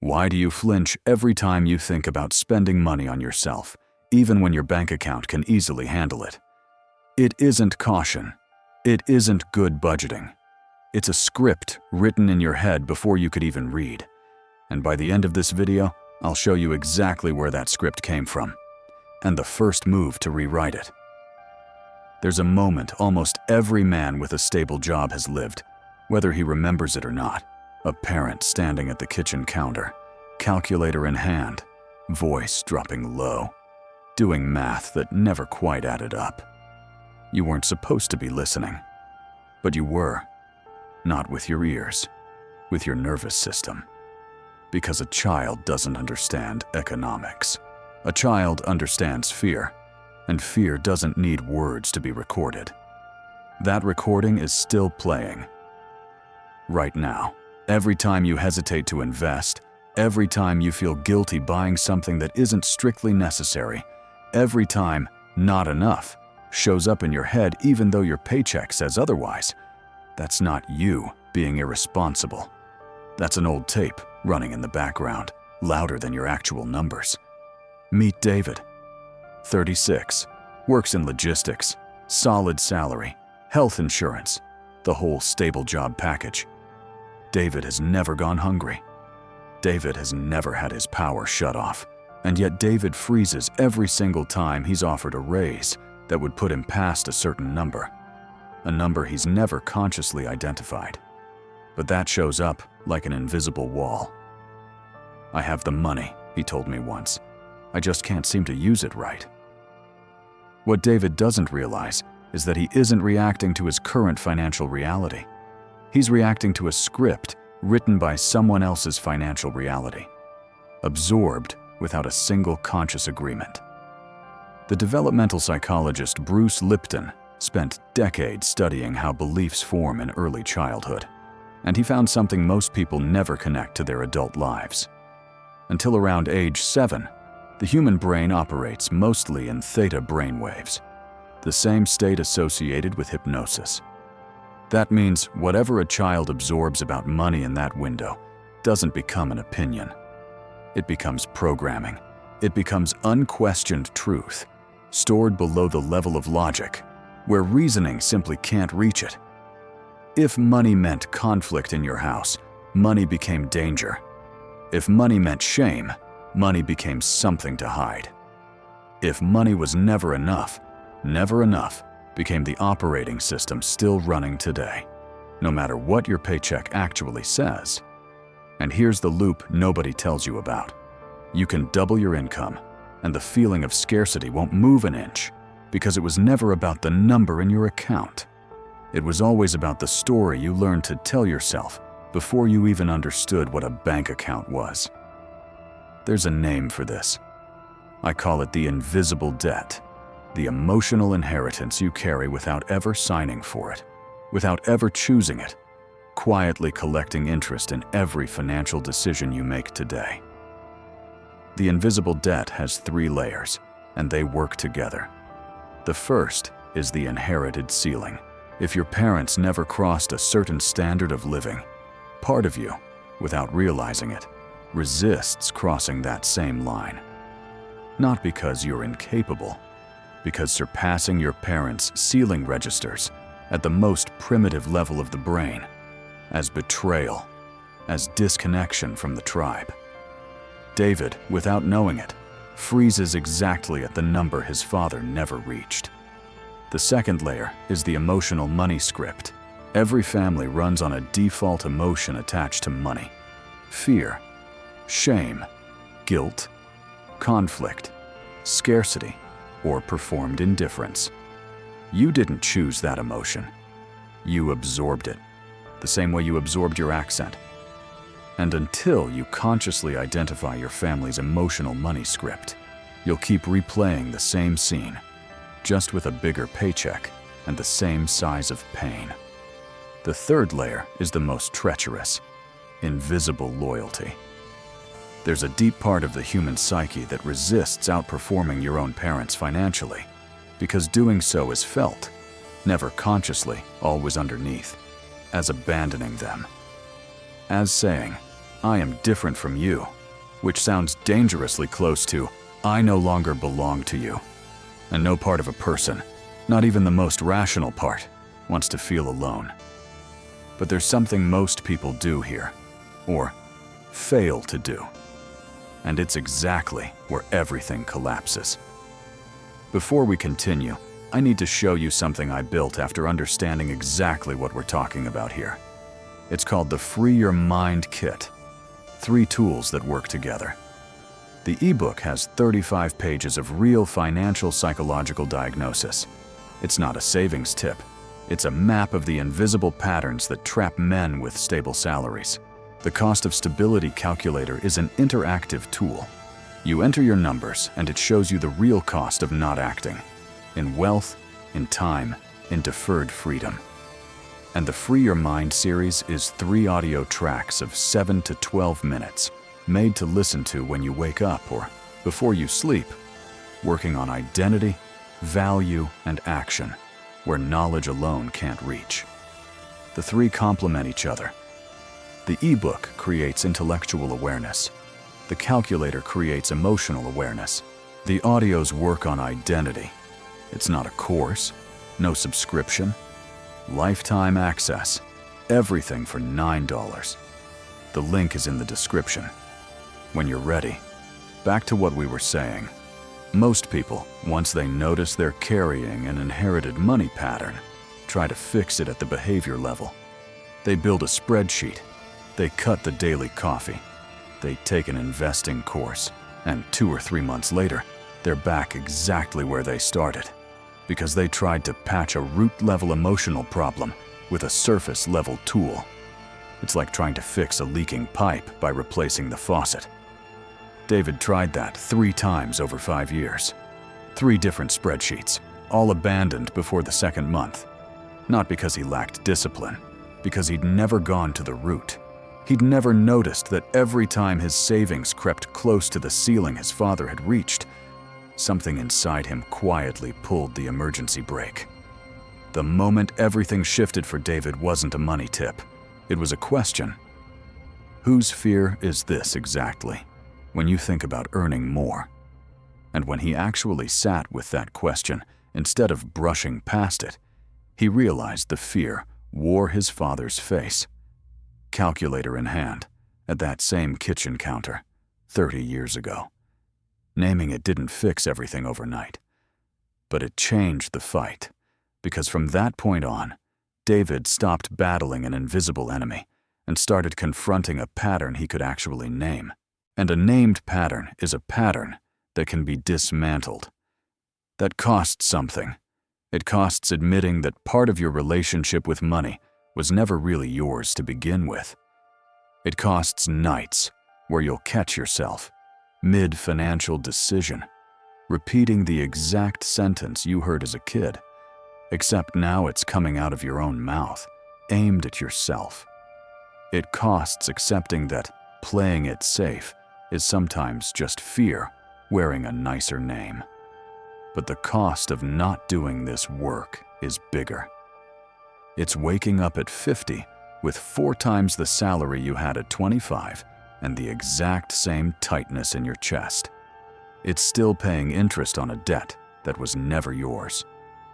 Why do you flinch every time you think about spending money on yourself, even when your bank account can easily handle it? It isn't caution. It isn't good budgeting. It's a script written in your head before you could even read. And by the end of this video, I'll show you exactly where that script came from, and the first move to rewrite it. There's a moment almost every man with a stable job has lived, whether he remembers it or not. A parent standing at the kitchen counter, calculator in hand, voice dropping low, doing math that never quite added up. You weren't supposed to be listening, but you were. Not with your ears, with your nervous system. Because a child doesn't understand economics. A child understands fear, and fear doesn't need words to be recorded. That recording is still playing. Right now, every time you hesitate to invest, every time you feel guilty buying something that isn't strictly necessary, every time not enough shows up in your head even though your paycheck says otherwise, that's not you being irresponsible. That's an old tape running in the background, louder than your actual numbers. Meet David, 36, works in logistics, solid salary, health insurance, the whole stable job package. David has never gone hungry. David has never had his power shut off, and yet David freezes every single time he's offered a raise that would put him past a certain number, a number he's never consciously identified. But that shows up like an invisible wall. I have the money, he told me once. I just can't seem to use it right. What David doesn't realize is that he isn't reacting to his current financial reality. He's reacting to a script written by someone else's financial reality, absorbed without a single conscious agreement. The developmental psychologist Bruce Lipton spent decades studying how beliefs form in early childhood, and he found something most people never connect to their adult lives. Until around age 7, the human brain operates mostly in theta brainwaves, the same state associated with hypnosis. That means whatever a child absorbs about money in that window doesn't become an opinion. It becomes programming. It becomes unquestioned truth, stored below the level of logic, where reasoning simply can't reach it. If money meant conflict in your house, money became danger. If money meant shame, money became something to hide. If money was never enough became the operating system still running today, no matter what your paycheck actually says. And here's the loop nobody tells you about. You can double your income, and the feeling of scarcity won't move an inch, because it was never about the number in your account. It was always about the story you learned to tell yourself before you even understood what a bank account was. There's a name for this. I call it the invisible debt, the emotional inheritance you carry without ever signing for it, without ever choosing it, quietly collecting interest in every financial decision you make today. The invisible debt has 3 layers, and they work together. The first is the inherited ceiling. If your parents never crossed a certain standard of living, part of you, without realizing it, resists crossing that same line. Not because you're incapable, because surpassing your parents' ceiling registers at the most primitive level of the brain as betrayal, as disconnection from the tribe. David, without knowing it, freezes exactly at the number his father never reached. The second layer is the emotional money script. Every family runs on a default emotion attached to money: fear, shame, guilt, conflict, scarcity, or performed indifference. You didn't choose that emotion. You absorbed it, the same way you absorbed your accent. And until you consciously identify your family's emotional money script, you'll keep replaying the same scene, just with a bigger paycheck and the same size of pain. The third layer is the most treacherous: invisible loyalty. There's a deep part of the human psyche that resists outperforming your own parents financially, because doing so is felt, never consciously, always underneath, as abandoning them. As saying, I am different from you, which sounds dangerously close to I no longer belong to you. And no part of a person, not even the most rational part, wants to feel alone. But there's something most people do here, or fail to do. And it's exactly where everything collapses. Before we continue, I need to show you something I built after understanding exactly what we're talking about here. It's called the Free Your Mind Kit. 3 tools that work together. The ebook has 35 pages of real financial psychological diagnosis. It's not a savings tip. It's a map of the invisible patterns that trap men with stable salaries. The cost of stability calculator is an interactive tool. You enter your numbers and it shows you the real cost of not acting. In wealth, in time, in deferred freedom. And the Free Your Mind series is 3 audio tracks of 7 to 12 minutes, made to listen to when you wake up or before you sleep, working on identity, value, and action, where knowledge alone can't reach. The 3 complement each other. The ebook creates intellectual awareness. The calculator creates emotional awareness. The audios work on identity. It's not a course, no subscription, lifetime access, everything for $9. The link is in the description. When you're ready, back to what we were saying. Most people, once they notice they're carrying an inherited money pattern, try to fix it at the behavior level. They build a spreadsheet. They cut the daily coffee. They take an investing course. And 2 or 3 months later, they're back exactly where they started. Because they tried to patch a root-level emotional problem with a surface-level tool. It's like trying to fix a leaking pipe by replacing the faucet. David tried that 3 times over 5 years. 3 different spreadsheets, all abandoned before the 2nd month. Not because he lacked discipline, because he'd never gone to the root. He'd never noticed that every time his savings crept close to the ceiling his father had reached, something inside him quietly pulled the emergency brake. The moment everything shifted for David wasn't a money tip. It was a question. Whose fear is this exactly, when you think about earning more? And when he actually sat with that question, instead of brushing past it, he realized the fear wore his father's face. Calculator in hand, at that same kitchen counter, 30 years ago. Naming it didn't fix everything overnight. But it changed the fight, because from that point on, David stopped battling an invisible enemy and started confronting a pattern he could actually name. And a named pattern is a pattern that can be dismantled. That costs something. It costs admitting that part of your relationship with money was never really yours to begin with. It costs nights where you'll catch yourself mid-financial decision, repeating the exact sentence you heard as a kid, except now it's coming out of your own mouth, aimed at yourself. It costs accepting that playing it safe is sometimes just fear wearing a nicer name. But the cost of not doing this work is bigger. It's waking up at 50 with 4 times the salary you had at 25 and the exact same tightness in your chest. It's still paying interest on a debt that was never yours,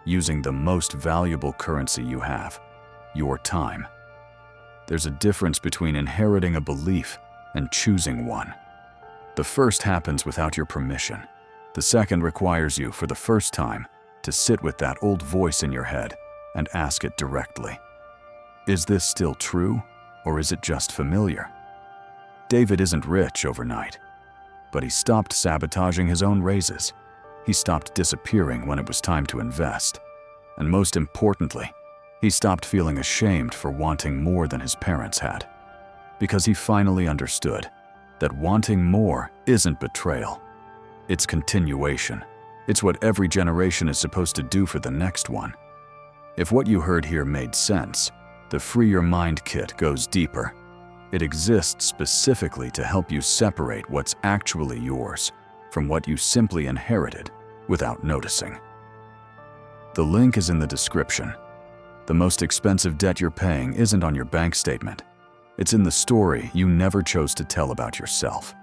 using the most valuable currency you have, your time. There's a difference between inheriting a belief and choosing one. The first happens without your permission. The second requires you, for the first time, to sit with that old voice in your head and ask it directly. Is this still true, or is it just familiar? David isn't rich overnight, but he stopped sabotaging his own raises. He stopped disappearing when it was time to invest. And most importantly, he stopped feeling ashamed for wanting more than his parents had. Because he finally understood that wanting more isn't betrayal. It's continuation. It's what every generation is supposed to do for the next one. If what you heard here made sense, the Free Your Mind Kit goes deeper. It exists specifically to help you separate what's actually yours from what you simply inherited without noticing. The link is in the description. The most expensive debt you're paying isn't on your bank statement. It's in the story you never chose to tell about yourself.